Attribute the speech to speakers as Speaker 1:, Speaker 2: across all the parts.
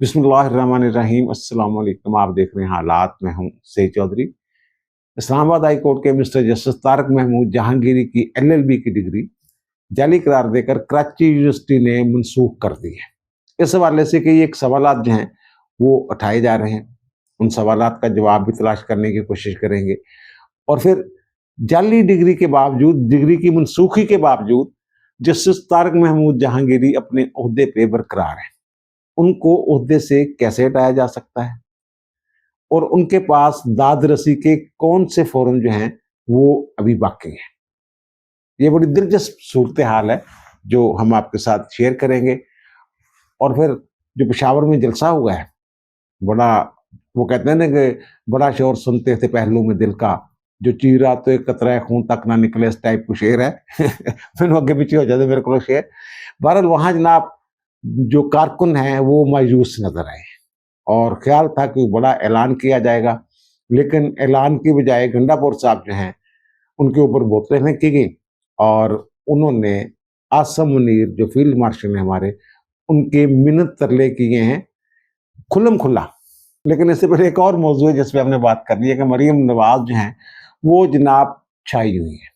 Speaker 1: बिस्मिल्लाहिर्रहमानिर्रहीम। अस्सलाम वालेकुम। आप देख रहे हैं हालात। मैं हूं सईद चौधरी। इस्लामाबाद हाई कोर्ट के मिस्टर जस्टिस तारक महमूद जहांगीरी की LLB की डिग्री जाली करार देकर कराची यूनिवर्सिटी ने मनसूख कर दी है। इस हवाले से कई एक सवालात जो हैं वो उठाए जा रहे हैं। उन सवालात का जवाब भी तलाश करने की कोशिश करेंगे। और फिर जाली डिग्री के बावजूद, डिग्री की मनसूखी के बावजूद जस्टिस तारक महमूद जहांगीरी अपने ओहदे पे बरकरार हैं। उनको ओहदे से कैसे हटाया जा सकता है और उनके पास दाद रसी के कौन से फोरम जो हैं वो अभी बाकी हैं। ये बड़ी दिलचस्प सूरत हाल है जो हम आपके साथ शेयर करेंगे। और फिर जो पेशावर में जलसा हुआ है, बड़ा, वो कहते हैं ना कि बड़ा शोर सुनते थे पहलू में दिल का, जो चीरा तो एक कतरा खून तक ना निकले, इस टाइप को शेर है। मैंने आगे पीछे हो जाते मेरे को शेर। बहरहाल वहां जनाब जो कारकुन हैं वो मायूस नजर आए और ख्याल था कि बड़ा ऐलान किया जाएगा, लेकिन ऐलान की बजाय गंडापुर साहब जो हैं उनके ऊपर बोतलें फेंकी गई और उन्होंने आसम मुनीर जो फील्ड मार्शल हैं हमारे, उनके मिन्नत तरले किए हैं खुल्लम खुल्ला। लेकिन इससे पहले एक और मौजूद है जिस पे हमने बात करनी है कि मरियम नवाज जो हैं वो जनाब छाई हुई है।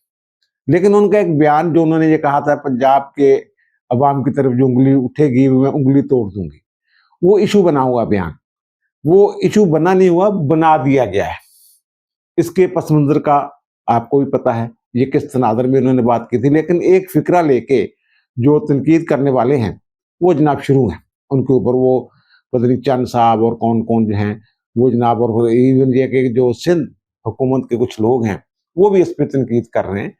Speaker 1: लेकिन उनका एक बयान जो उन्होंने ये कहा था, पंजाब के अवाम की तरफ जो उंगली उठेगी मैं उंगली तोड़ दूंगी, वो इशू बना हुआ बयान, वो इशू बना नहीं हुआ, बना दिया गया है। इसके पस मंजर का आपको भी पता है, ये किस तनादर में उन्होंने बात की थी। लेकिन एक फिक्रा लेके जो तनकीद करने वाले हैं वो जनाब शुरू हैं उनके ऊपर। वो पता नहीं चंद साहब और कौन कौन जो हैं वो जनाब, और इवन ये कि जो सिंध हुकूमत के कुछ लोग हैं वो भी इस पर तनकीद कर रहे हैं।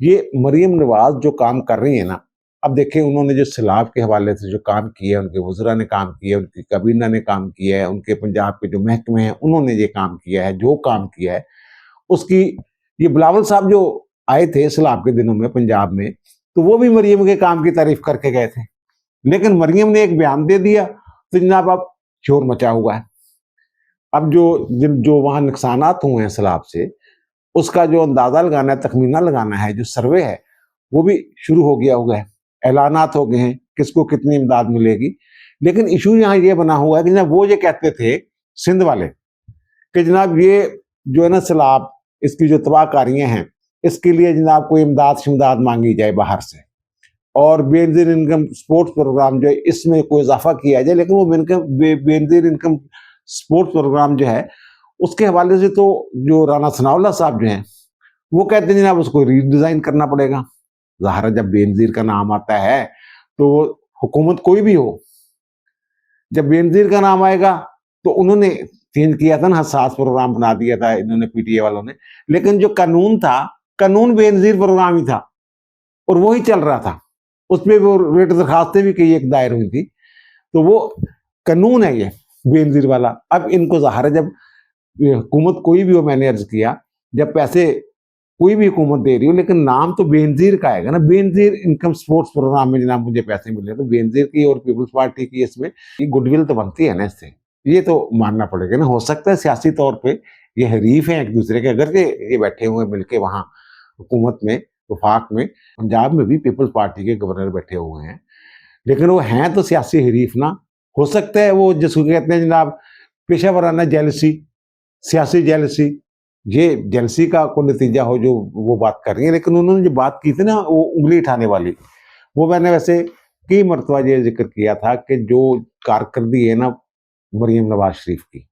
Speaker 1: ये मरियम नवाज जो काम कर रही है ना, अब देखें उन्होंने जो सैलाब के हवाले से जो काम किया है, उनके वज़रा ने काम किया है, उनकी काबीना ने काम किया है, उनके पंजाब के जो महकमे हैं उन्होंने ये काम किया है, जो काम किया है उसकी। ये बिलावल साहब जो आए थे सैलाब के दिनों में पंजाब में, तो वो भी मरियम के काम की तारीफ करके गए थे। लेकिन मरियम ने एक बयान दे दिया तो जनाब अब शोर मचा हुआ है। अब जो जो वहां नुकसानात हुए हैं सैलाब से, उसका जो अंदाजा लगाना है, तखमीना लगाना है, जो सर्वे है वो भी शुरू हो गया हुआ है। ऐलानात हो गए हैं किसको कितनी इमदाद मिलेगी। लेकिन इशू यहाँ ये बना हुआ है कि जनाब वो ये कहते थे सिंध वाले कि जनाब ये जो है ना सैलाब, इसकी जो तबाहकारियां हैं इसके लिए जनाब कोई इमदाद शिमदाद मांगी जाए बाहर से, और बेनजीर इनकम स्पोर्ट्स प्रोग्राम जो है इसमें कोई इजाफा किया जाए। लेकिन वो बेनजीर इनकम स्पोर्ट्स प्रोग्राम जो है उसके हवाले से तो जो राना सनाउल्लाह साहब जो हैं वो कहते हैं जनाब उसको रीडिजाइन करना पड़ेगा। ज़ाहिर है जब बेनजीर का नाम आता है तो हुकूमत कोई भी हो, जब बेनजीर का नाम आएगा तो उन्होंने चेंज किया था ना, हसास प्रोग्राम बना दिया था इन्होंने, PTA वालों ने। लेकिन जो कानून था, कानून बेनजीर प्रोग्राम ही था और वो ही चल रहा था। उसमें वो रेट दरखास्तें भी कई एक दायर हुई थी, तो वो कानून है ये बेनजीर वाला। अब इनको ज़ाहिर है जब हुकूमत कोई भी हो, मैंने अर्ज किया, जब पैसे कोई भी हुकूमत दे रही हो लेकिन नाम तो बेनजीर का आएगा ना। बेनजीर इनकम स्पोर्ट्स प्रोग्राम में जनाब मुझे पैसे मिले तो बेनजीर की और पीपल्स पार्टी की इसमें ये गुडविल तो बनती है ना इससे, ये तो मानना पड़ेगा ना। हो सकता है सियासी तौर पे ये हरीफ हैं एक दूसरे के, अगर ये बैठे हुए मिलके वहाँ हुकूमत में, वफाक में, पंजाब में भी पीपल्स पार्टी के गवर्नर बैठे हुए हैं, लेकिन वो हैं तो सियासी हरीफ ना। हो सकता है वो जिसको कहते हैं जनाब पेशा वराना जेलसी, सियासी जेलसी, ये जेलसी का कोई नतीजा हो जो वो बात कर रही है। लेकिन उन्होंने जो बात की थी ना वो उंगली उठाने वाली, वो मैंने वैसे कई मरतबा ये जिक्र किया था कि जो कारकर्दगी है ना मरियम नवाज शरीफ की,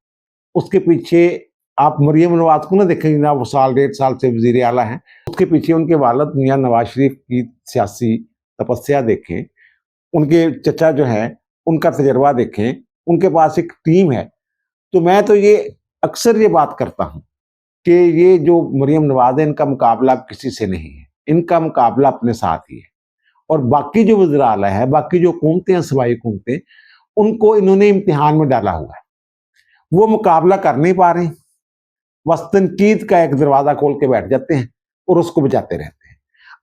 Speaker 1: उसके पीछे आप मरियम नवाज को ना देखेंगे ना, वो साल 1.5 साल से वजीर आला हैं, उसके पीछे उनके वालिद मियां नवाज शरीफ की सियासी तपस्या देखें, उनके चचा जो है उनका तजर्बा देखें, उनके पास एक टीम है। तो मैं तो ये अक्सर ये बात करता हूँ कि ये जो मरियम नवाज है इनका मुकाबला किसी से नहीं है, इनका मुकाबला अपने साथ ही है। और बाकी जो वज़रा आला है, बाकी जो हुकूमतें हैं, सूबाई हुकूमतें, उनको इन्होंने इम्तिहान में डाला हुआ है। वो मुकाबला कर नहीं पा रहे, बस तनकीद का एक दरवाजा खोल के बैठ जाते हैं और उसको बचाते रहते हैं।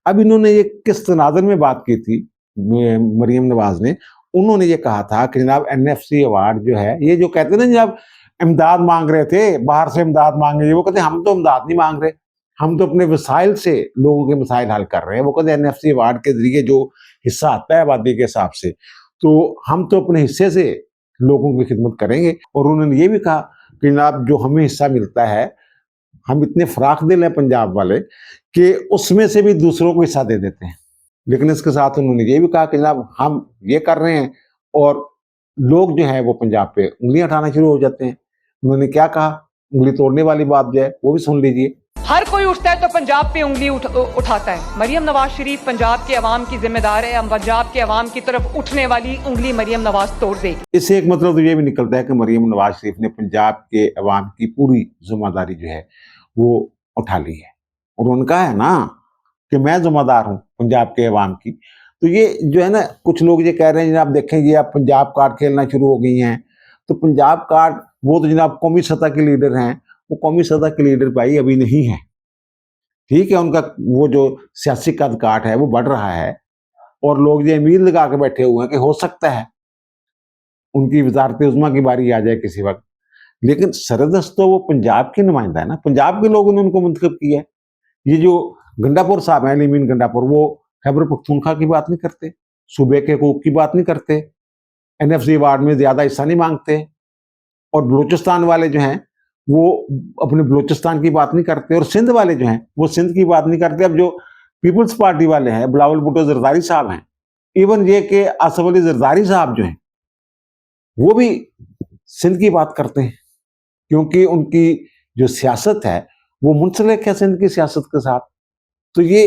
Speaker 1: अब इन्होंने ये किस तनाज़ुर में बात की थी मरियम नवाज ने, उन्होंने ये कहा था कि जनाब NFC अवार्ड जो है, ये जो कहते हैं ना जनाब इमदाद मांग रहे थे, बाहर से इमदाद मांगे, वो कहते हैं हम तो इमदाद नहीं मांग रहे, हम तो अपने वसाइल से लोगों के मसाइल हल कर रहे हैं। वो कहते हैं NFC अवार्ड के जरिए जो हिस्सा आता है आबादी के हिसाब से, तो हम तो अपने हिस्से से लोगों की खिदमत करेंगे। और उन्होंने ये भी कहा कि जनाब जो हमें हिस्सा मिलता है, हम इतने फराख दिल हैं पंजाब वाले कि उसमें से भी दूसरों को हिस्सा दे देते हैं। लेकिन इसके साथ उन्होंने ये भी कहा कि जनाब हम ये कर रहे हैं और लोग जो है वो पंजाब पे उंगलियां उठाना शुरू हो जाते हैं। उन्होंने क्या कहा, उंगली तोड़ने वाली बात जो है वो भी सुन लीजिए।
Speaker 2: हर कोई उठता है तो पंजाब पे उंगली उठाता है। मरियम नवाज शरीफ पंजाब के अवाम की जिम्मेदार है। हम पंजाब के अवाम की तरफ उठने वाली उंगली मरियम नवाज तोड़ देगी।
Speaker 1: इससे एक मतलब तो ये भी निकलता है कि मरियम नवाज शरीफ ने पंजाब के अवाम की पूरी जिम्मेदारी जो है वो उठा ली है। और उनका है ना कि मैं जिम्मेदार हूं पंजाब के अवाम की। तो ये जो है ना, कुछ लोग ये कह रहे हैं जनाब देखें ये आप पंजाब कार्ड खेलना शुरू हो गई हैं। तो पंजाब कार्ड वो तो जनाब कौमी सतह के लीडर हैं, वो कौमी सतह के लीडर भाई अभी नहीं है। ठीक है, उनका वो जो सियासी कद काठ है वो बढ़ रहा है और लोग ये उम्मीद लगा के बैठे हुए हैं कि हो सकता है उनकी वजारत उज़्मा की बारी आ जाए किसी वक्त। लेकिन सरदस्त तो वो पंजाब के नुमाइंदा है ना, पंजाब के लोगों ने उनको मुंतखब किया है। ये जो गंडापुर साहब हैं, अली गंडापुर, वो खैबर पख्तूनख्वा की बात नहीं करते, सूबे के हकूक की बात नहीं करते, NFC अवार्ड में ज्यादा हिस्सा नहीं मांगते। और बलूचिस्तान वाले जो हैं वो अपने बलूचिस्तान की बात नहीं करते, और सिंध वाले जो हैं वो सिंध की बात नहीं करते। अब जो पीपल्स पार्टी वाले हैं, बिलावल भुट्टो जरदारी साहब हैं, इवन ये कि आसफ अली जरदारी साहब जो हैं वो भी सिंध की बात करते हैं, क्योंकि उनकी जो सियासत है वो मुंसलिक है सिंध की सियासत के साथ। तो ये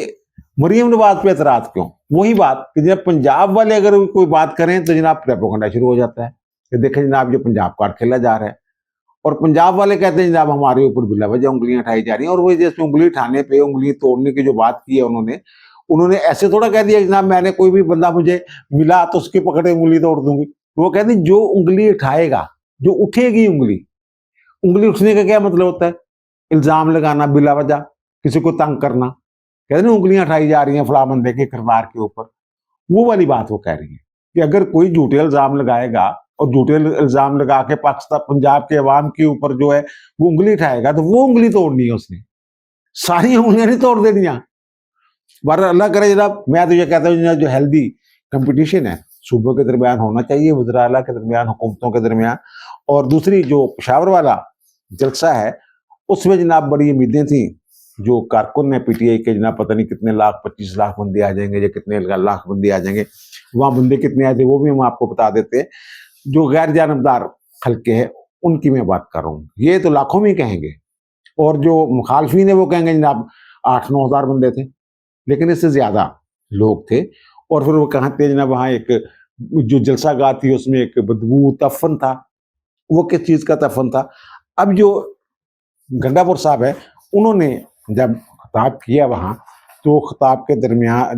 Speaker 1: मरियम नवाज पे एतराज क्यों? वही बात कि जब पंजाब वाले अगर कोई बात करें तो जनाब प्रोपेगेंडा शुरू हो जाता है कि देखें जनाब जो पंजाब कार्ड खेला जा रहा है। और पंजाब वाले कहते हैं जनाब हमारे ऊपर बिला वजह उंगलियां उठाई जा रही हैं। और वो जैसे उंगली उठाने पे उंगली तोड़ने की जो बात की है उन्होंने ऐसे थोड़ा कह दिया जनाब मैंने कोई भी बंदा मुझे मिला तो उसकी पकड़े उंगली तोड़ दूंगी। वो कहते हैं जो उंगली उठाएगा, जो उठेगी उंगली उठने का क्या मतलब होता है? इल्जाम लगाना बिला वजह, किसी को तंग करना। कहते हैं उंगलियां उठाई जा रही हैं फला बंदे के किरदार के ऊपर, वो वाली बात वो कह रही है कि अगर कोई झूठे इल्जाम लगाएगा और झूठे इल्जाम लगा के पाकिस्तान पंजाब के अवाम के ऊपर जो है वो उंगली उठाएगा तो वो उंगली तोड़नी है उसने, सारी उंगलियां नहीं तोड़ देनियां। बार अल्लाह करे जनाब, मैं तो ये कहता हूँ जो हेल्दी कंपटीशन है सूबों के दरमियान होना चाहिए, वज़ीर आला के दरमियान, हुकूमतों के दरमियान। और दूसरी जो पेशावर वाला जलसा है उसमें जनाब बड़ी उम्मीदें थी। जो कारकुन है PTI के जनाब पता नहीं कितने लाख, 25 लाख बंदे आ जाएंगे या कितने लाख बंदे आ जाएंगे, वहां बंदे कितने आए थे वो भी हम आपको बता देते हैं। जो गैर जानबदार हल्के हैं उनकी मैं बात कर रहा हूँ, ये तो लाखों में कहेंगे। और जो मुखालफीन है वो कहेंगे जनाब 8-9 हज़ार बंदे थे, लेकिन इससे ज्यादा लोग थे। और फिर वो कहते जनाब वहाँ एक जो जलसा गाह थी उसमें एक बदबू तफन था। वो किस चीज का तफन था? अब जो गंडापुर साहब है उन्होंने जब खिताब किया वहाँ, तो खिताब के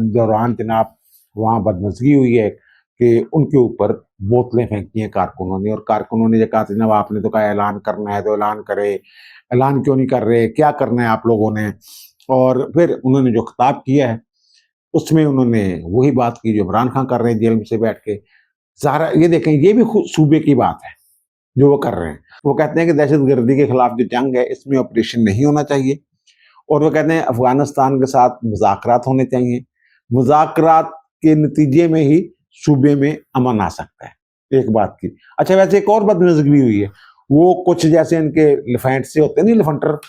Speaker 1: दौरान जनाब वहाँ बदमज़गी हुई है कि उनके ऊपर बोतलें फेंकी हैं कारकुनों ने। और कारकुनों ने ये कहा जनाब आपने तो कहा ऐलान करना है तो ऐलान करे, ऐलान क्यों नहीं कर रहे, क्या करना है आप लोगों ने? और फिर उन्होंने जो खिताब किया है उसमें उन्होंने वही बात की जो इमरान खान कर रहे हैं जेल में से बैठ के। ज़ाहिर ये देखें ये भी सूबे की बात है जो वो कर रहे हैं। वो कहते हैं कि दहशतगर्दी के खिलाफ जो जंग है इसमें ऑपरेशन नहीं होना चाहिए। और वो कहते हैं अफगानिस्तान के साथ मुज़ाकरात होने चाहिए, मुज़ाकरात के नतीजे में ही सूबे में अमन आ सकता है। एक बात की। अच्छा, वैसे एक और बदनज़री भी हुई है, वो कुछ जैसे इनके लिफेंट से होते हैं नहीं, लिफंटर,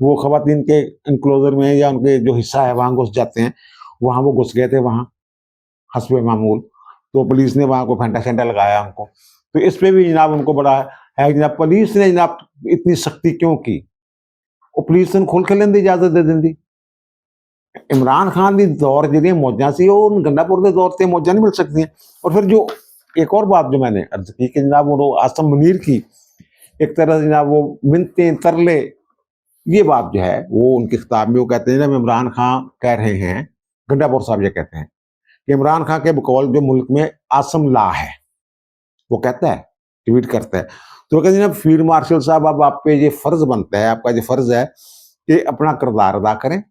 Speaker 1: वो खवातीन के इनक्लोजर में या उनके जो हिस्सा है वहां घुस जाते हैं, वहां वो घुस गए थे वहां हस्बे मामूल। तो पुलिस ने वहां को फेंटा शेंटा लगाया उनको। तो इस पे भी जनाब उनको बड़ा है जनाब पुलिस ने जनाब इतनी सख्ती क्यों की? वो पुलिस ने खुल खेलन की इजाजत दे दी। इमरान खान की दौर जी मौजा सी गंडापुर के दौर से मौजा नहीं मिल सकती। और फिर जो एक और बात जो मैंने अर्ज की कि जनाब वो आसम मुनीर की एक तरह से जनाब वो मिन्नतें तरले, ये बात जो है वो उनके खिताब में वो कहते हैं जनाब इमरान खान कह रहे हैं, गंडापुर साहब ये कहते हैं कि इमरान खान के बकौल जो मुल्क में आसम ला है, वो कहता है, ट्वीट करता है। तो वो कहते हैं फील्ड मार्शल साहब अब आप पे ये फर्ज बनता है, आपका ये फर्ज है कि अपना किरदार अदा करें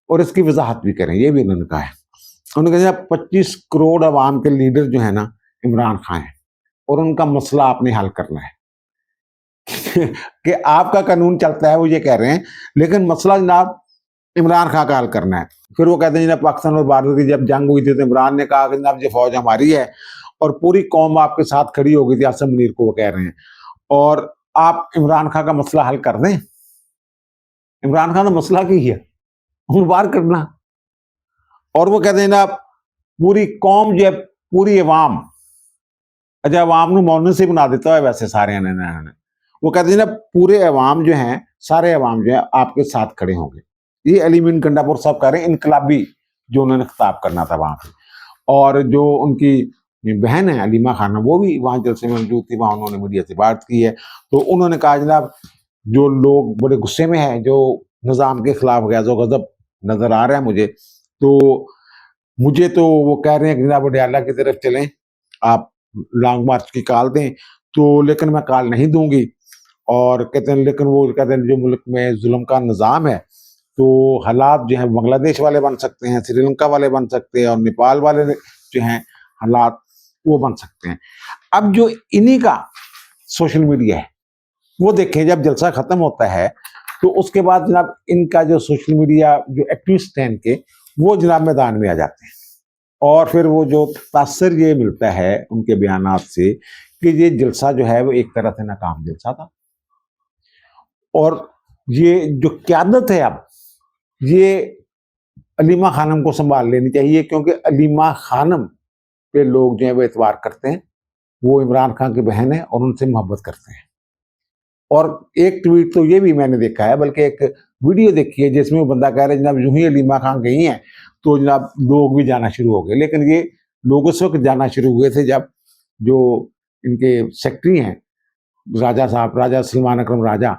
Speaker 1: और इसकी वजाहत भी करें। ये भी उन्होंने कहा है। उन्होंने कहा 25 करोड़ अवाम के लीडर जो है ना इमरान खान है और उनका मसला आपने हल करना है कि आपका कानून चलता है वो ये कह रहे हैं, लेकिन मसला जनाब इमरान खान का हल करना है। फिर वो कहते हैं जनाब पाकिस्तान और भारत की जब जंग हुई थी तो इमरान ने कहा कि जनाब ये फौज हमारी है और पूरी कौम आपके साथ खड़ी हो गई थी, आसिम मुनीर को वो कह रहे हैं, और आप इमरान खान का मसला हल कर दें। इमरान खान का मसला की है उन बार करना, और वो कहते हैं ना पूरी कौम जो है, पूरी अवाम, अच्छा अवाम ਨੂੰ मौन से बना देता है वैसे सारे ने, वो कहते हैं ना पूरे अवाम जो हैं, सारे अवाम जो है आपके साथ खड़े होंगे। ये अली मीन गंडापुर साहब कह रहे हैं, इनकलाबी जो उन्होंने खिताब करना था वहां पे। और जो उनकी बहन है अलीमा खान, वो भी वहां जलसे में मौजूद थी, वहां उन्होंने मीडिया से बात की है। तो उन्होंने कहा जनाब जो लोग बड़े गुस्से में हैं, जो निज़ाम के खिलाफ गया, जो गजब नजर आ रहा है मुझे तो वो कह रहे हैं कि जनाब अडयाला की तरफ चलें, आप लॉन्ग मार्च की कॉल दें, तो लेकिन मैं कॉल नहीं दूंगी। और कहते हैं लेकिन वो कहते हैं जो मुल्क में जुल्म का निज़ाम है, तो हालात जो है बांग्लादेश वाले बन सकते हैं, श्रीलंका वाले बन सकते हैं, और नेपाल वाले जो हैं हालात वो बन सकते हैं। अब जो इन्हीं का सोशल मीडिया है वो देखें, जब जलसा खत्म होता है तो उसके बाद जनाब इनका जो सोशल मीडिया जो एक्टिविस्ट हैं इनके, वो जनाब मैदान में आ जाते हैं। और फिर वो जो तासर ये मिलता है उनके बयानात से कि ये जलसा जो है वो एक तरह से नाकाम जलसा था, और ये जो क़यादत है अब ये अलीमा खानम को संभाल लेनी चाहिए, क्योंकि अलीमा खानम पे लोग जो है वो एतबार करते हैं। वो इमरान खान की बहन है और उनसे मोहब्बत करते हैं। और एक ट्वीट तो ये भी मैंने देखा है, बल्कि एक वीडियो देखी है जिसमें वो बंदा कह रहा है जनाब यूं ही अलीमा खान गई हैं तो जनाब लोग भी जाना शुरू हो गए। लेकिन ये लोग उस वक्त जाना शुरू हुए थे जब जो इनके सेक्रेटरी हैं राजा साहब, राजा सलमान अकरम राजा,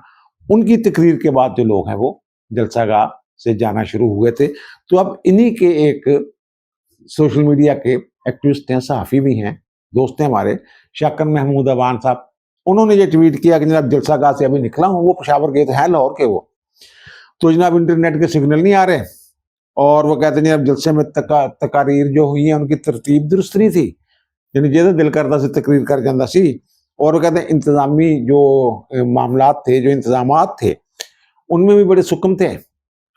Speaker 1: उनकी तकरीर के बाद जो लोग हैं वो जलसागाह से जाना शुरू हुए थे। तो अब इन्हीं के एक सोशल मीडिया के एक्टिविस्ट हैं, सहाफ़ी भी हैं, दोस्त हैं हमारे, शाकिर महमूद अवान साहब, उन्होंने ये ट्वीट किया कि जनाब जलसागाह से अभी निकला हूँ, वो पेशावर गए थे, हैं लाहौर के वो, तो जनाब इंटरनेट के सिग्नल नहीं आ रहे, और वो कहते हैं जनाब जलसे में तकारीर जो हुई है उनकी तरतीब दुरुस्त नहीं थी, यानी जो दिल करता से तकरीर कर जाता सी। और वो कहते हैं इंतजामी जो मामलात थे, जो इंतजामात थे, उनमें भी बड़े सुकम थे,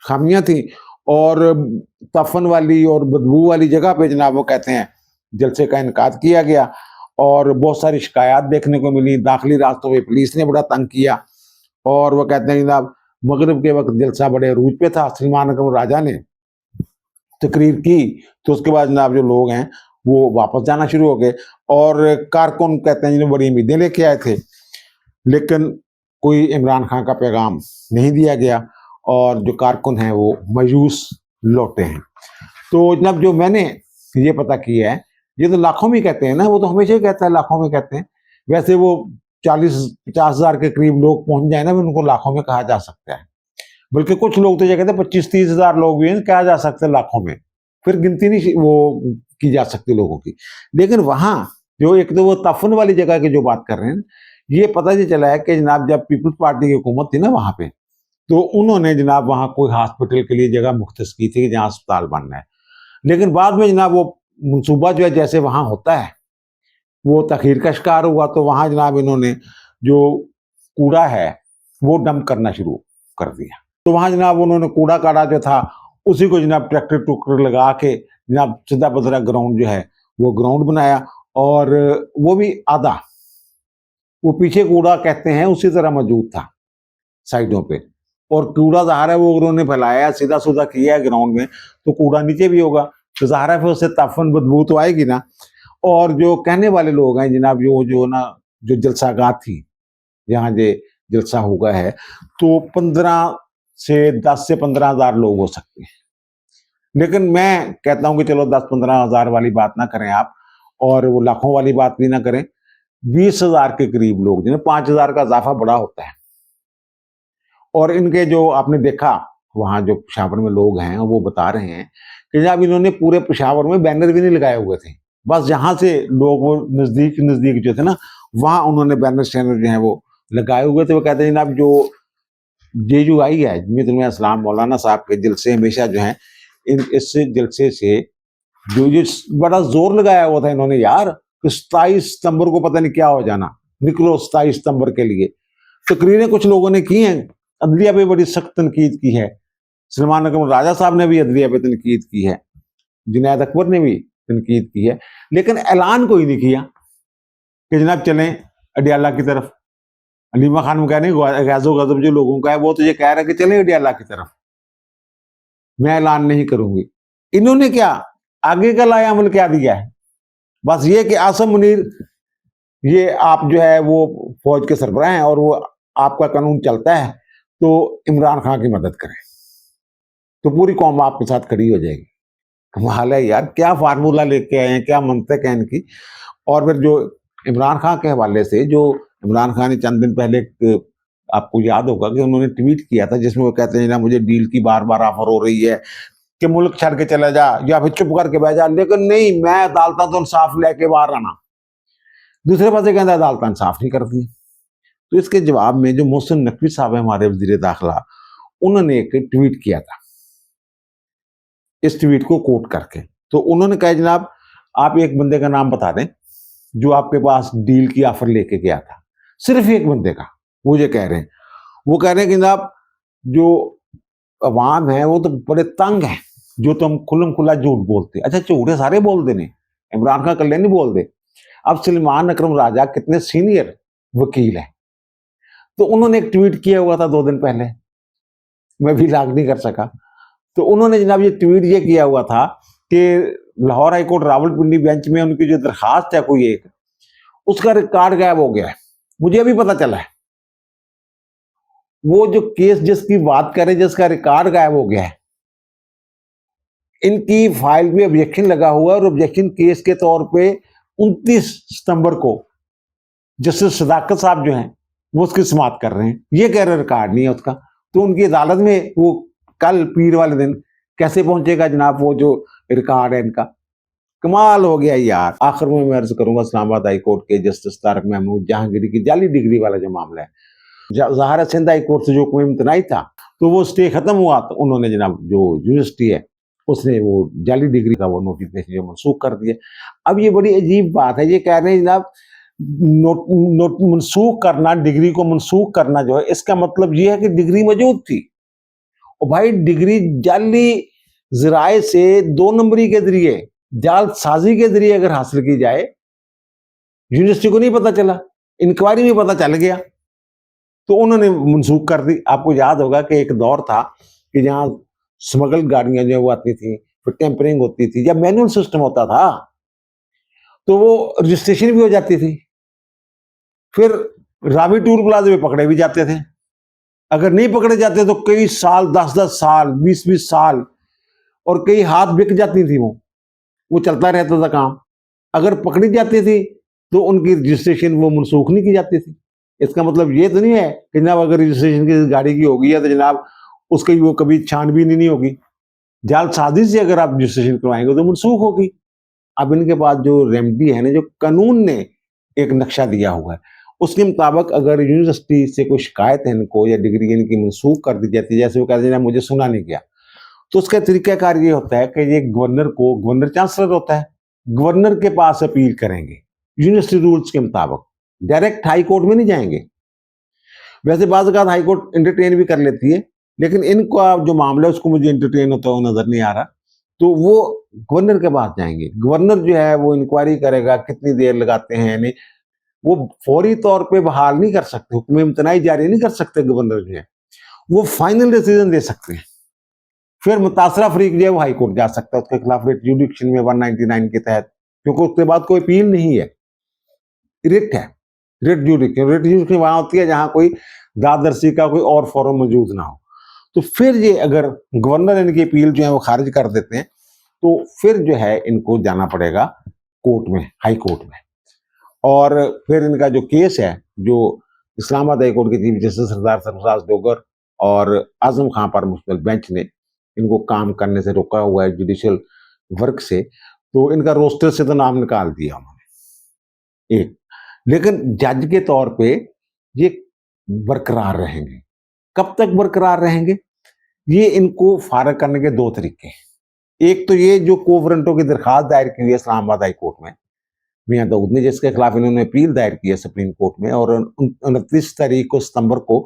Speaker 1: खामियां थी, और तफन वाली और बदबू वाली जगह पे जनाब वो कहते हैं जलसे का इनकाद किया गया, और बहुत सारी शिकायत देखने को मिली। दाखिली रास्तों पे पुलिस ने बड़ा तंग किया, और वो कहते हैं जनाब मगरिब के वक्त जलसा बड़े अरूज पे था, सलमान अकरम राजा ने तकरीर की, तो उसके बाद जनाब जो लोग हैं वो वापस जाना शुरू हो गए। और कारकुन कहते हैं जिन्हें बड़ी उम्मीदें लेके आए थे, लेकिन कोई इमरान खान का पैगाम नहीं दिया गया, और जो कारकुन हैं वो मायूस लौटे हैं। तो जनाब जो मैंने ये पता किया है, ये तो लाखों में कहते हैं ना, वो तो हमेशा ही कहता है लाखों में कहते हैं, वैसे वो 40-50 हज़ार के करीब लोग पहुंच जाए ना, उनको लाखों में कहा जा सकता है। बल्कि कुछ लोग तो ये कहते हैं 25-30 हज़ार लोग भी हैं, कहा जा सकता है लाखों में, फिर गिनती नहीं वो की जा सकती लोगों की। लेकिन वहां जो एक तो वो तफन वाली जगह की जो बात कर रहे हैं, ये पता ही चला है कि जनाब जब पीपल्स पार्टी की हुकूमत थी ना वहां पे, तो उन्होंने जनाब वहां कोई हॉस्पिटल के लिए जगह मुख्तस की थी कि जहां अस्पताल बनना है। लेकिन बाद में जनाब वो मनसूबा जो है जैसे वहां होता है वो तखीर का शिकार हुआ, तो वहां जनाब इन्होंने जो कूड़ा है वो डंप करना शुरू कर दिया। तो वहां जनाब उन्होंने कूड़ा काड़ा जो था उसी को जनाब ट्रैक्टर टुक्टर लगा के जनाब सीधा बदरा ग्राउंड जो है वो ग्राउंड बनाया, और वो भी आधा, वो पीछे कूड़ा कहते हैं उसी तरह मौजूद था साइडों पे, और कूड़ा ज़ाहिर है वो उन्होंने फैलाया सीधा सुधा किया है ग्राउंड में, तो कूड़ा नीचे भी होगा, तो ज़ाहिर है फिर उससे ताफन बदबू तो आएगी ना। और जो कहने वाले लोग हैं जनाब जो ना जो जलसागाह थी जहाँ ये जलसा होगा है, तो 10 से 15 हज़ार लोग हो सकते हैं। लेकिन मैं कहता हूं कि चलो 10-15 हज़ार वाली बात ना करें आप, और वो लाखों वाली बात भी ना करें, 20 हज़ार के करीब लोग, जिन्हें 5 हज़ार का इजाफा बड़ा होता है। और इनके जो आपने देखा वहां जो पेशावर में लोग हैं वो बता रहे हैं कि जब इन्होंने पूरे पेशावर में बैनर भी नहीं लगाए हुए थे, बस जहां से लोग वो नजदीक जो थे ना वहां उन्होंने बैनर शैनर जो है वो लगाए हुए थे। वो कहते हैं जनाब जो JUI है जमीयत इस्लाम मौलाना साहब के जलसे हमेशा जो है इस जलसे से जो बड़ा जोर लगाया हुआ था इन्होंने यार, 27 सितंबर को पता नहीं क्या हो जाना, निकलो 27 सितंबर के लिए। तकरीरें कुछ लोगों ने की हैं, अदलिया पे बड़ी सख्त तनकीद की है, सलमान अकरम राजा साहब ने भी अदलिया पे तनकीद की है, जुनैद अकबर ने भी तनकीद की है, लेकिन ऐलान कोई नहीं किया कि जनाब चलें अडियाला की तरफ। अलीमा खान कह रहे हैं गैज़ो गज़ब जो लोगों का है वो तो ये कह रहा है कि चलें अडियाला की तरफ, मैं ऐलान नहीं करूंगी। इन्होंने क्या आगे का लाया अमल क्या दिया है? बस ये कि आसम मुनीर ये आप जो है वो फौज के सरबराह हैं और वो आपका कानून चलता है तो इमरान खान की मदद करें तो पूरी कौम आपके साथ खड़ी हो जाएगी। कमाल है यार, क्या फार्मूला लेके आए हैं, क्या मंतक है इनकी। और फिर जो इमरान खान के हवाले से, जो इमरान खान ने चंद दिन पहले आपको याद होगा कि उन्होंने ट्वीट किया था जिसमें वो कहते हैं ना मुझे डील की बार बार ऑफर हो रही है कि मुल्क छोड़ के चला जा या फिर चुप करके बह जा, लेकिन नहीं, मैं अदालत तो इंसाफ लेके बाहर आना। दूसरे पासे कहता है अदालत इंसाफ नहीं करती। तो इसके जवाब में जो मोहसिन नकवी साहब है हमारे वजीर दाखिला, उन्होंने एक ट्वीट किया था, इस ट्वीट को कोट करके। तो उन्होंने कहा जनाब आप एक बंदे का नाम बता दें जो आपके पास डील की ऑफर लेके गया था, सिर्फ एक बंदे का। वो ये कह रहे हैं, वो कह रहे हैं कि जनाब जो अवाम है वो तो बड़े तंग है जो तुम खुल्लम खुला झूठ बोलते। अच्छा, झूठे सारे बोल देने, इमरान खान कल्ले नहीं बोल दे। अब सलमान अकरम राजा कितने सीनियर वकील है, तो उन्होंने एक ट्वीट किया हुआ था 2 दिन पहले, मैं भी लाग नहीं कर सका। तो उन्होंने जनाब ये ट्वीट ये किया हुआ था कि लाहौर हाईकोर्ट रावलपिंडी बेंच में उनकी जो दरखास्त है कोई एक, उसका रिकॉर्ड गायब हो गया है। मुझे अभी पता चला है वो जो केस जिसकी बात करें जिसका रिकॉर्ड गायब हो गया है, इनकी फाइल में ऑब्जेक्शन लगा हुआ है और ऑब्जेक्शन केस के तौर पे 29 सितंबर को जस्टिस सदाकत साहब जो हैं वो उसकी समाअत कर रहे हैं। ये कह रहे रिकॉर्ड नहीं है उसका, तो उनकी अदालत में वो कल पीर वाले दिन कैसे पहुंचेगा जनाब वो जो रिकॉर्ड है इनका। कमाल हो गया यार। आखिर में मैं अर्ज करूंगा इस्लामाबाद हाई कोर्ट के जस्टिस तारक महमूद जहांगीरी की जाली डिग्री वाला जो मामला है, ज़ाहिर सिंध हाई कोर्ट से जो कोई इम्तनाई था तो वो स्टे खत्म हुआ, तो उन्होंने जनाब जो यूनिवर्सिटी है उसने वो जाली डिग्री का वो नोटिफिकेशन जो मनसूख कर दिया। अब ये बड़ी अजीब बात है, ये कह रहे हैं जनाब मनसूख करना, डिग्री को मनसूख करना जो है इसका मतलब ये है कि डिग्री मौजूद थी। और भाई डिग्री जाली जराए से 2 नंबरी के जरिए, जाल साजी के जरिए अगर हासिल की जाए, यूनिवर्सिटी को नहीं पता चला, इंक्वायरी में पता चल गया तो उन्होंने मनसूख कर दी। आपको याद होगा कि एक दौर था कि जहां स्मगल गाड़ियां जो वो आती थी, फिर टेम्परिंग होती थी, जब मैनुअल सिस्टम होता था तो वो रजिस्ट्रेशन भी हो जाती थी, फिर रावी टूर प्लाजा में पकड़े भी जाते थे। अगर नहीं पकड़े जाते तो कई साल, 10-10 साल, 20-20 साल, और कई हाथ बिक जाती थी, वो चलता रहता था काम। अगर पकड़ी जाती थी तो उनकी रजिस्ट्रेशन वो मनसूख नहीं की जाती थी। इसका मतलब ये तो नहीं है कि जनाब अगर रजिस्ट्रेशन की गाड़ी की होगी है तो जनाब उसकी वो कभी छानबीन नहीं होगी। जालसाजी से अगर आप रजिस्ट्रेशन करवाएंगे तो मनसूख होगी। अब इनके पास जो रेमेडी है ना, जो कानून ने एक नक्शा दिया हुआ है, उसके मुताबिक अगर यूनिवर्सिटी से कोई शिकायत है इनको या डिग्री इनकी मनसूख कर दी जाती है, जैसे वो कहते हैं मुझे सुना नहीं गया, तो उसका तरीकाकार ये होता है कि ये गवर्नर चांसलर होता है, गवर्नर के पास अपील करेंगे यूनिवर्सिटी रूल्स के मुताबिक, डायरेक्ट हाई कोर्ट में नहीं जाएंगे। वैसे बाज़ औक़ात हाई कोर्ट एंटरटेन भी कर लेती है, लेकिन इनका जो मामला है उसको मुझे एंटरटेन होता हुआ नजर नहीं आ रहा, तो वो गवर्नर के पास जाएंगे। गवर्नर जो है वो इंक्वायरी करेगा, कितनी देर लगाते हैं, नहीं वो फौरी तौर पे बहाल नहीं कर सकते, हुक्म इम्तनाई जारी नहीं कर सकते। गवर्नर जो है वो फाइनल डिसीजन दे सकते हैं, फिर मुतासरा फरीक जो है वो हाई कोर्ट जा सकता है उसके खिलाफ रिट जुडिक्शन में 199 के तहत, क्योंकि उसके बाद कोई अपील नहीं है, रिट है। रिट जुडिक्शन वहां होती है जहां कोई दादरसी का कोई और फॉर्म मौजूद ना हो। तो फिर ये अगर गवर्नर इनकी अपील जो है वो खारिज कर देते हैं तो फिर जो है इनको जाना पड़ेगा कोर्ट में, हाई कोर्ट में। और फिर इनका जो केस है, जो इस्लामाबाद हाई कोर्ट के चीफ जस्टिस सरदार सरफराज डोगर और आजम खां पर मुश्तमिल बेंच ने इनको काम करने से रोका हुआ है, जुडिशियल वर्क से, तो इनका रोस्टर से तो नाम निकाल दिया उन्होंने एक, लेकिन जज के तौर पे ये बरकरार रहेंगे। कब तक बरकरार रहेंगे? ये इनको फारग करने के 2 तरीके हैं। एक तो ये जो कोवरेंटों की दरखास्त दायर की हुई है इस्लामाबाद हाई कोर्ट में मियां दाऊद ने, जिसके खिलाफ इन्होंने अपील दायर की है सुप्रीम कोर्ट में, और 29 तारीख को सितंबर को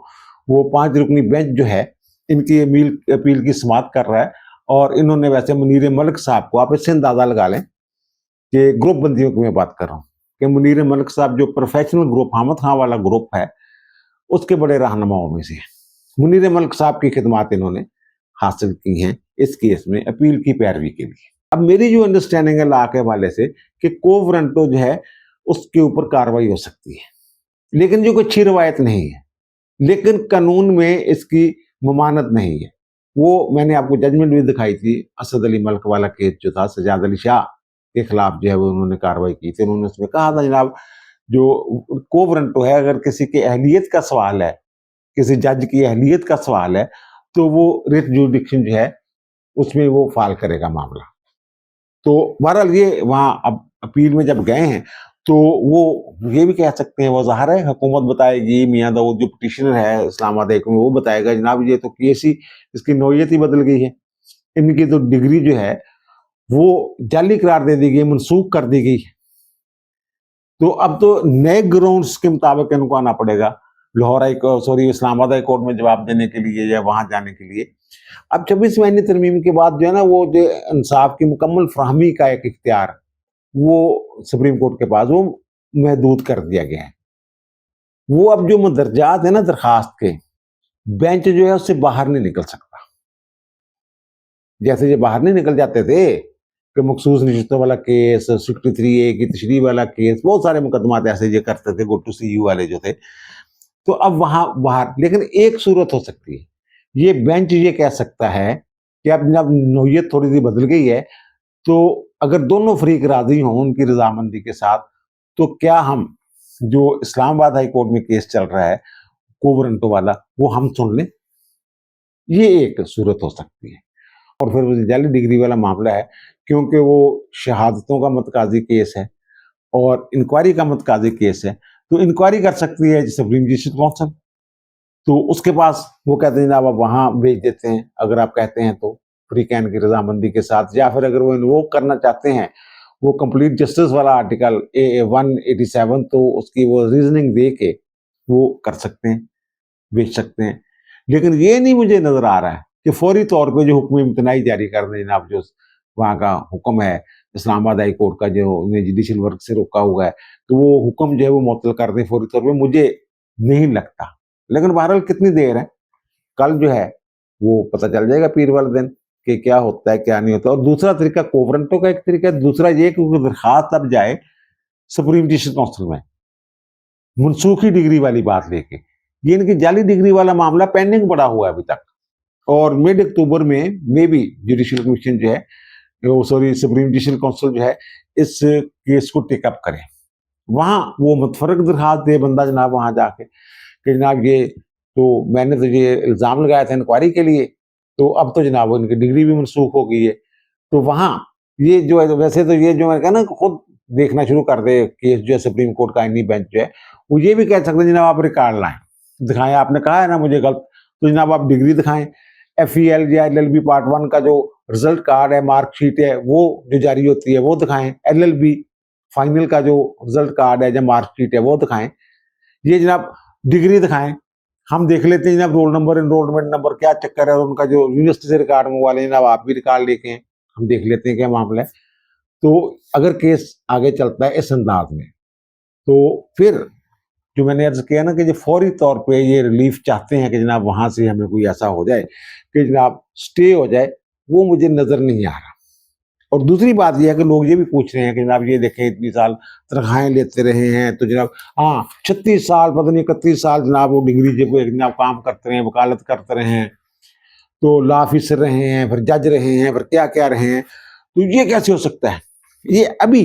Speaker 1: वो 5 रुकनी बेंच जो है इनकी अपील की समाअत कर रहा है। और इन्होंने वैसे मुनीर मलिक साहब को, आप इससे अंदाजा लगा लें कि ग्रुप बंदियों की मैं बात कर रहा हूँ कि मुनीर मलिक साहब जो प्रोफेशनल ग्रुप हामिद खां वाला ग्रुप है, उसके बड़े रहनुमाओं में से हैं। मुनीर मलिक साहब की खिदमात इन्होंने हासिल की हैं इस केस में अपील की पैरवी के लिए। अब मेरी जो अंडरस्टैंडिंग है ला के हवाले से कि को वारंटो जो है उसके ऊपर कार्रवाई हो सकती है, लेकिन जो कोई अच्छी रवायत नहीं है, लेकिन कानून में इसकी ममानत नहीं है। वो मैंने आपको जजमेंट भी दिखाई थी, असद अली मलिक वाला केस जो था, सजाद अली शाह के खिलाफ जो है वो उन्होंने कार्रवाई की थी। उन्होंने उसमें कहा था जनाब जो को वारंटो है, अगर किसी की अहलियत का सवाल है, किसी जज की अहलियत का सवाल है, तो वो रिट जुडिक्शन जो है उसमें वो फाइल करेगा मामला। तो बहरहाल ये वहाँ अब अपील में जब गए हैं तो वो ये भी कह सकते हैं, वो ज़ाहिर है हुकूमत बताएगी, मियाँ दाऊद जो पिटिशनर है इस्लामाबाद हाई कोर्ट में वो बताएगा जनाब ये तो केस ही, इसकी नौयत ही बदल गई है, इनकी तो डिग्री जो है वो जाली करार दे दी गई, मनसूख कर दी गई। तो अब तो नए ग्राउंड्स के मुताबिक इनको आना पड़ेगा Lahore high sorry Islamabad high court में जवाब देने के लिए या वहां जाने के लिए। अब 26वीं आईनी तरमीम के बाद जो है ना वो जो इंसाफ की मुकम्मल फराहमी का एक इख्तियार वो सुप्रीम कोर्ट के पास वो महदूद कर दिया गया है। वो अब जो मुदरजात है ना दरखास्त के, बेंच जो है उससे बाहर नहीं निकल सकता। जैसे ये बाहर नहीं निकल जाते थे कि मखसूस नशिस्तों वाला केस, 63A की तशरीह वाला केस, बहुत सारे मुकदमात ऐसे ये करते थे गो टू सी यू वाले जो थे, तो अब वहां बाहर, लेकिन एक सूरत हो सकती है, ये बेंच ये कह सकता है कि अब जब नौयत थोड़ी सी बदल गई है तो अगर दोनों फरीक राजी हों उनकी रजामंदी के साथ, तो क्या हम जो इस्लामाबाद हाई कोर्ट में केस चल रहा है को वारंटो वाला वो हम सुन लें, ये एक सूरत हो सकती है। और फिर वो जाली डिग्री वाला मामला है, क्योंकि वो शहादतों का मतकाजी केस है और इंक्वायरी का मतकाजी केस है, तो इंक्वायरी कर सकती है सुप्रीम जस्टिस काउंसिल, तो उसके पास वो कहते हैं जनाब आप वहाँ भेज देते हैं अगर आप कहते हैं तो फ्री कैन की रजामंदी के साथ, या फिर अगर वो इन्वोक करना चाहते हैं वो कंप्लीट जस्टिस वाला आर्टिकल 187, तो उसकी वो रीजनिंग दे के वो कर सकते हैं, भेज सकते हैं। लेकिन ये नहीं मुझे नजर आ रहा है कि फौरी तौर पे जो हुक्म इम्तनाई जारी कर दें जनाब, जो वहाँ का हुक्म है इस्लामाबाद हाई कोर्ट का जो उन्हें जुडिशल वर्क से रोका हुआ है, तो वो हुक्म जो है वो मुअत्तल कर दें फौरी तौर पे, मुझे नहीं लगता। लेकिन बहरहाल कितनी देर है, कल जो है वो पता चल जाएगा पीर वाले दिन कि क्या होता है क्या नहीं होता। और दूसरा तरीका को वारंटो का एक तरीका है, दूसरा ये कि दरखास्त अब जाए सुप्रीम जस्टिस काउंसिल में मनसूखी डिग्री वाली बात लेके। ये इनकी जाली डिग्री वाला मामला पेंडिंग पड़ा हुआ है अभी तक, और मिड अक्टूबर में मे बी जुडिशियल कमीशन जो है सॉरी सुप्रीम जुडिशियल काउंसिल जो है इस केस को टेकअप करे, वहां वो मुतफरक दरखास्त दे बंदा जनाब वहां जाके कि जनाब ये तो मैंने तो ये इल्ज़ाम लगाया था इंक्वायरी के लिए, तो अब तो जनाब इनकी डिग्री भी मनसूख हो गई है। तो वहाँ ये जो है, वैसे तो ये जो मैंने कहा ना खुद देखना शुरू कर दे केस जो है सुप्रीम कोर्ट का आईनी बेंच जो है, वो ये भी कह सकते हैं जनाब आप रिकॉर्ड लाएं दिखाएं, आपने कहा है ना मुझे गलत, तो जनाब आप डिग्री दिखाएं, FEL या LLB पार्ट 1 का जो रिजल्ट कार्ड है, मार्कशीट है, वो जो जारी होती है वो दिखाएं, LLB फाइनल का जो रिजल्ट कार्ड है या मार्कशीट है वो दिखाएं, ये जनाब डिग्री दिखाएं, हम देख लेते हैं जनाब रोल नंबर, एनरोलमेंट नंबर क्या चक्कर है, और उनका जो यूनिवर्सिटी से रिकॉर्ड मंगवा लें जनाब, आप भी रिकॉर्ड लेके हैं, हम देख लेते हैं क्या मामला है। तो अगर केस आगे चलता है इस अंदाज में, तो फिर जो मैंने अर्ज किया ना कि जो फौरी तौर पे ये रिलीफ चाहते हैं कि जनाब वहां से हमें कोई ऐसा हो जाए कि जनाब स्टे हो जाए, वो मुझे नजर नहीं आ रहा। और दूसरी बात यह है कि लोग ये भी पूछ रहे हैं कि जनाब ये देखें इतनी साल तनख्वाहें लेते रहे हैं, तो जनाब हाँ 36 साल पता नहीं 31 साल जनाब वो डिग्री जब जनाब काम करते रहे, वकालत करते रहे हैं, तो लॉ ऑफिसर रहे हैं, फिर जज रहे हैं, फिर क्या क्या रहे हैं, तो ये कैसे हो सकता है। ये अभी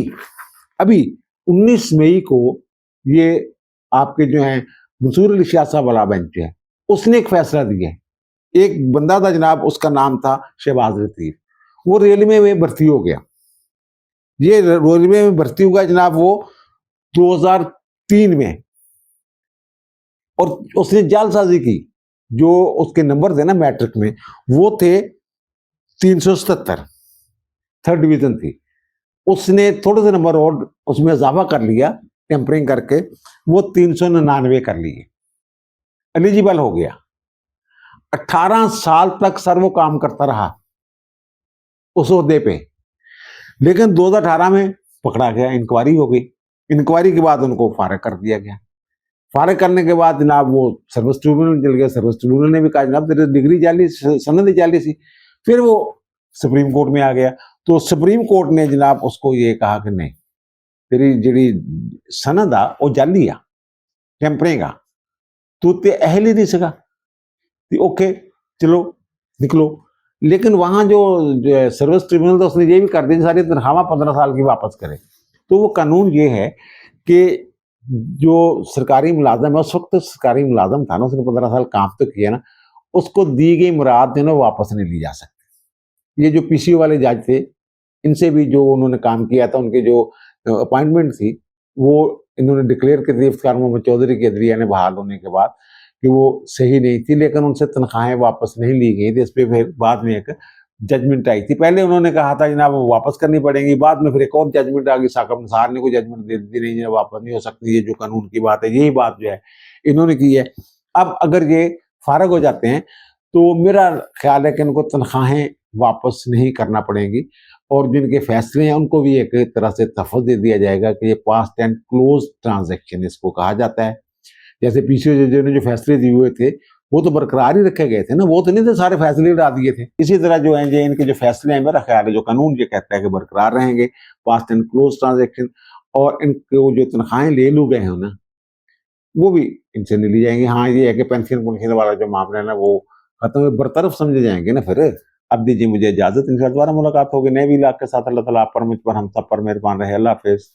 Speaker 1: अभी 19 मई को ये आपके जो है मंसूर अली शाह साहब वाला बेंच है, उसने एक फैसला दिया है। एक बंदा था जनाब, उसका नाम था शहबाज लतीफ, वो रेलवे में भर्ती हो गया, ये रेलवे में भर्ती हुआ जनाब वो 2003 में, और उसने जालसाजी की, जो उसके नंबर थे ना मैट्रिक में वो थे 377, थर्ड डिवीजन थी, उसने थोड़े से नंबर और उसमें इजाफा कर लिया टेम्परिंग करके, वो 399 कर लिए, एलिजिबल हो गया। 18 साल तक सर वो काम करता रहा उस ओहदे पे, लेकिन 2018 में पकड़ा गया, इंक्वायरी हो गई। इंक्वायरी के बाद उनको फारिग कर दिया गया। फारिग करने के बाद जनाब वो सर्विस ट्रिब्यूनल चल गया। सर्विस ट्रिब्यूनल ने भी कहा जनाब तेरी डिग्री जाली, सनद जाली सी। फिर वो सुप्रीम कोर्ट में आ गया, तो सुप्रीम कोर्ट ने जनाब उसको ये कहा कि नहीं, तेरी जी सनद आ वो जाली आ, टैंपरिंग आ, तू ते अहल ही नहीं सका। ओके चलो निकलो। लेकिन वहां जो सर्विस ट्रिब्यूनल, तो उसने ये भी कर दी सारी तनख्वाह 15 साल की वापस करे। तो वो कानून ये है कि जो सरकारी मुलाजम है, उस वक्त तो सरकारी मुलाजम था ना, उसने 15 साल काम तो किया ना, उसको दी गई मुराद जो ना वापस नहीं ली जा सकती। ये जो पीसीओ वाले जज थे, इनसे भी जो उन्होंने काम किया था, उनकी जो अपॉइंटमेंट थी वो इन्होंने डिक्लेयर कर दी इफ्तिखार मोहम्मद चौधरी के अदलिया ने बहाल होने के बाद कि वो सही नहीं थी, लेकिन उनसे तनख्वाहें वापस नहीं ली गई थी। इस पर फिर बाद में एक जजमेंट आई थी। पहले उन्होंने कहा था जनाब वो वापस करनी पड़ेगी, बाद में फिर एक और जजमेंट आ गई, साकब निसार ने कोई जजमेंट दे दी, नहीं जनाब वापस नहीं हो सकती, ये जो कानून की बात है, यही बात जो है इन्होंने की है। अब अगर ये फारग हो जाते हैं तो मेरा ख्याल है कि इनको तनख्वाहें वापस नहीं करना पड़ेगी, और जिनके फैसले हैं उनको भी एक तरह से तहफ़्फ़ुज़ दे दिया जाएगा कि ये पास्ट एंड क्लोज ट्रांजैक्शन इसको कहा जाता है। जैसे पीसीओ जजों ने जो फैसले दिए हुए थे वो तो बरकरार ही रखे गए थे ना, वो तो नहीं थे सारे फैसले उड़ा दिए थे। इसी तरह जो है ये इनके जो फैसले हैं, मेरा ख्याल है जो कानून ये कहता है कि बरकरार रहेंगे पास्ट एंड क्लोज ट्रांजैक्शन, और इनको जो तनख्वाहें ले लू गए हैं ना वो भी इनसे नहीं ली जाएंगी। हाँ ये है कि पेंशन पुंशन वाला जो मामला है ना वो खत्म, बरतरफ समझे जाएंगे ना फिर। अब दीजिए मुझे इजाजत, इनसे दोबारा मुलाकात होगी नए भी इलाके के साथ। अल्लाह ताला आप पर, मुझ पर, हम सब पर मेहरबान रहे। अल्लाह हाफिज।